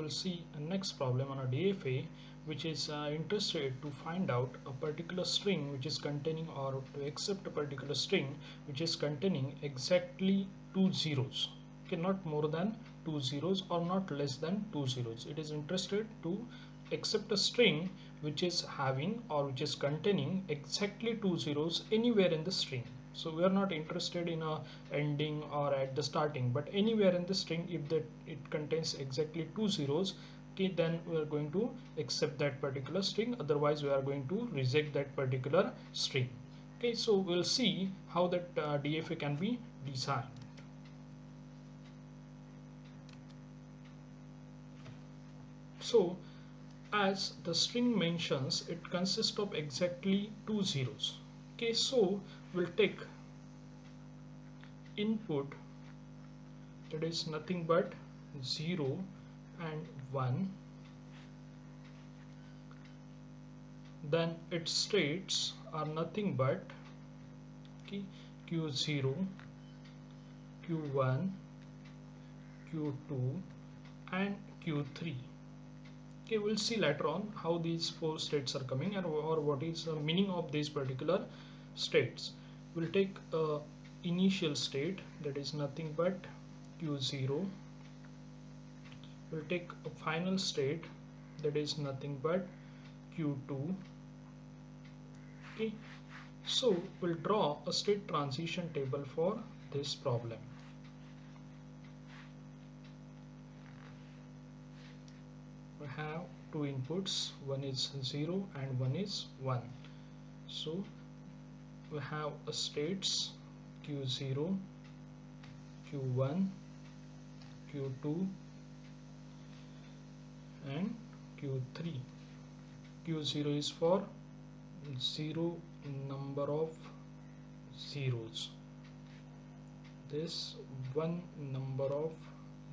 We'll see a next problem on a DFA, which is interested to find out a particular string which is containing, or to accept a particular string which is containing exactly two zeros. Okay, not more than two zeros or not less than two zeros. It is interested to accept a string which is having or which is containing exactly two zeros anywhere in the string. So we are not interested in a ending or at the starting, but anywhere in the string, if that it contains exactly two zeros, okay, then we are going to accept that particular string, otherwise we are going to reject that particular string. Okay, so we'll see how that DFA can be designed. So as the string mentions, it consists of exactly two zeros. Okay, so we'll take input, that is nothing but 0 and 1, then its states are nothing but, okay, q0, q1, q2 and q3. Okay, we'll see later on how these four states are coming and or what is the meaning of these particular states. We'll take a initial state, that is nothing but q0. We'll take a final state, that is nothing but q2. Okay, so we'll draw a state transition table for this problem. We have two inputs, one is 0 and one is 1. So we have a states q0, q1, q2 and q3. q0 is for 0 number of zeros, this 1 number of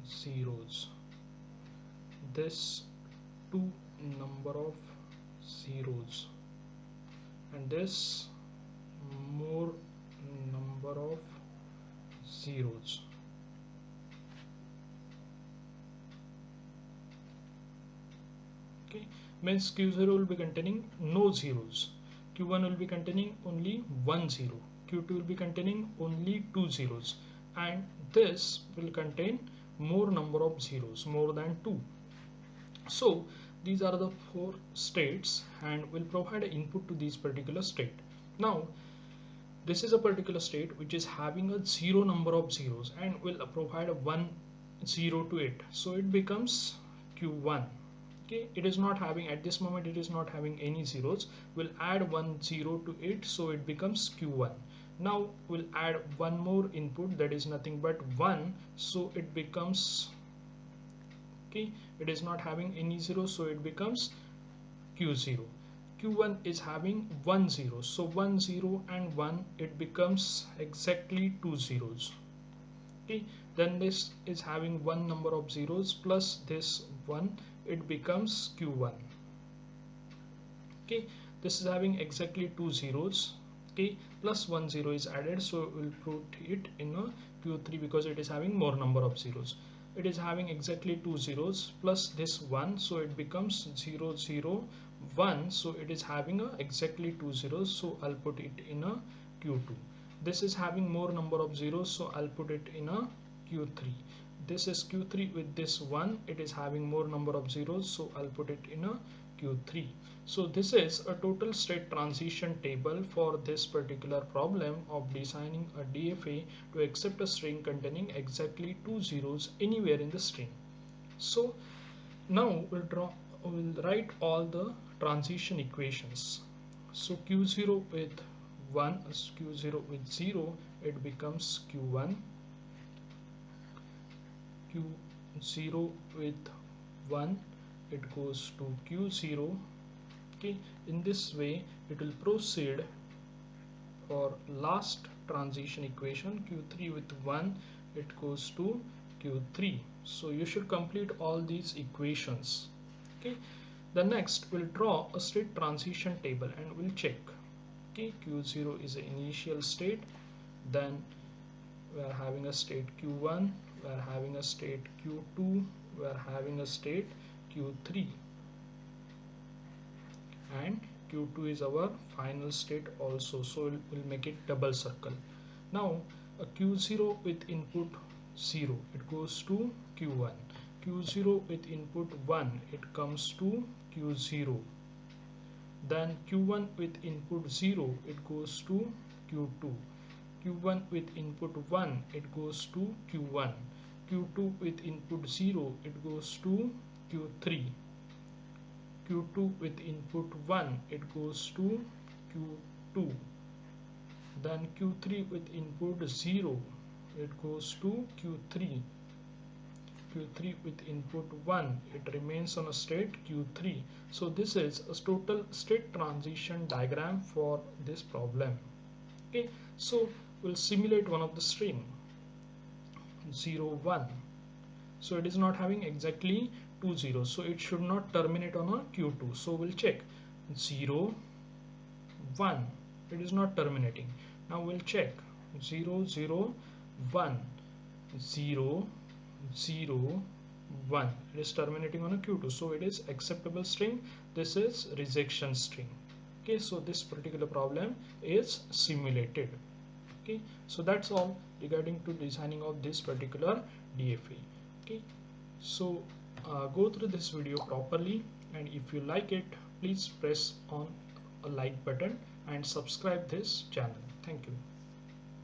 zeros, this 2 number of zeros, and this more number of zeros. Okay, means q0 will be containing no zeros, q1 will be containing only one zero, q2 will be containing only two zeros, and this will contain more number of zeros, more than 2. So these are the four states, and will provide an input to these particular state. Now this is a particular state which is having a 0 number of zeros and will provide a 1 0 to it, so it becomes q1. Okay, it is not having, at this moment it is not having any zeros. We'll add 1 0 to it, so it becomes q1. Now we'll add one more input, that is nothing but 1, so it becomes, okay, it is not having any zeros, so it becomes q0. q1 is having 1 0, so 1 0 and 1, it becomes exactly two zeros. Okay, then this is having one number of zeros plus this one, it becomes q1. Okay, this is having exactly two zeros, okay, plus 1 0 is added, so we'll put it in a q3 because it is having more number of zeros. It is having exactly two zeros plus this 1, so it becomes 0 0 1, so it is having a exactly two zeros, so I'll put it in a q2. This is having more number of zeros, so I'll put it in a q3. This is q3 with this 1, it is having more number of zeros, so I'll put it in a q3. So this is a total state transition table for this particular problem of designing a DFA to accept a string containing exactly two zeros anywhere in the string. So now we'll write all the transition equations. So q0 with 1 is q0 with 0, it becomes q1, q0 with 1, it goes to q0. Okay, in this way it will proceed for last transition equation, q3 with 1, it goes to q3. So you should complete all these equations. Okay, the next we'll draw a state transition table and we'll check. Okay, q0 is the initial state, then we are having a state q1, we are having a state q2, we are having a state q3, and q2 is our final state also, so we'll make it double circle. Now a q0 with input 0, it goes to q1, q0 with input 1, it comes to q0, then q1 with input 0, it goes to q2, q1 with input 1, it goes to q1, q2 with input 0, it goes to q3, q2 with input 1, it goes to q2, then q3 with input 0, it goes to q3, q3 with input 1, it remains on a state q3. So this is a total state transition diagram for this problem. Okay, so we'll simulate one of the string 0 1. So it is not having exactly 2 zeros, so it should not terminate on a q2. So we'll check 0 1, it is not terminating. Now we'll check 0 0 1, 0 0 1, it is terminating on a q2, so it is acceptable string, this is rejection string. Okay, so this particular problem is simulated. Okay, so that's all regarding to designing of this particular DFA. Okay, so go through this video properly, and if you like it, please press on a like button and subscribe this channel. Thank you.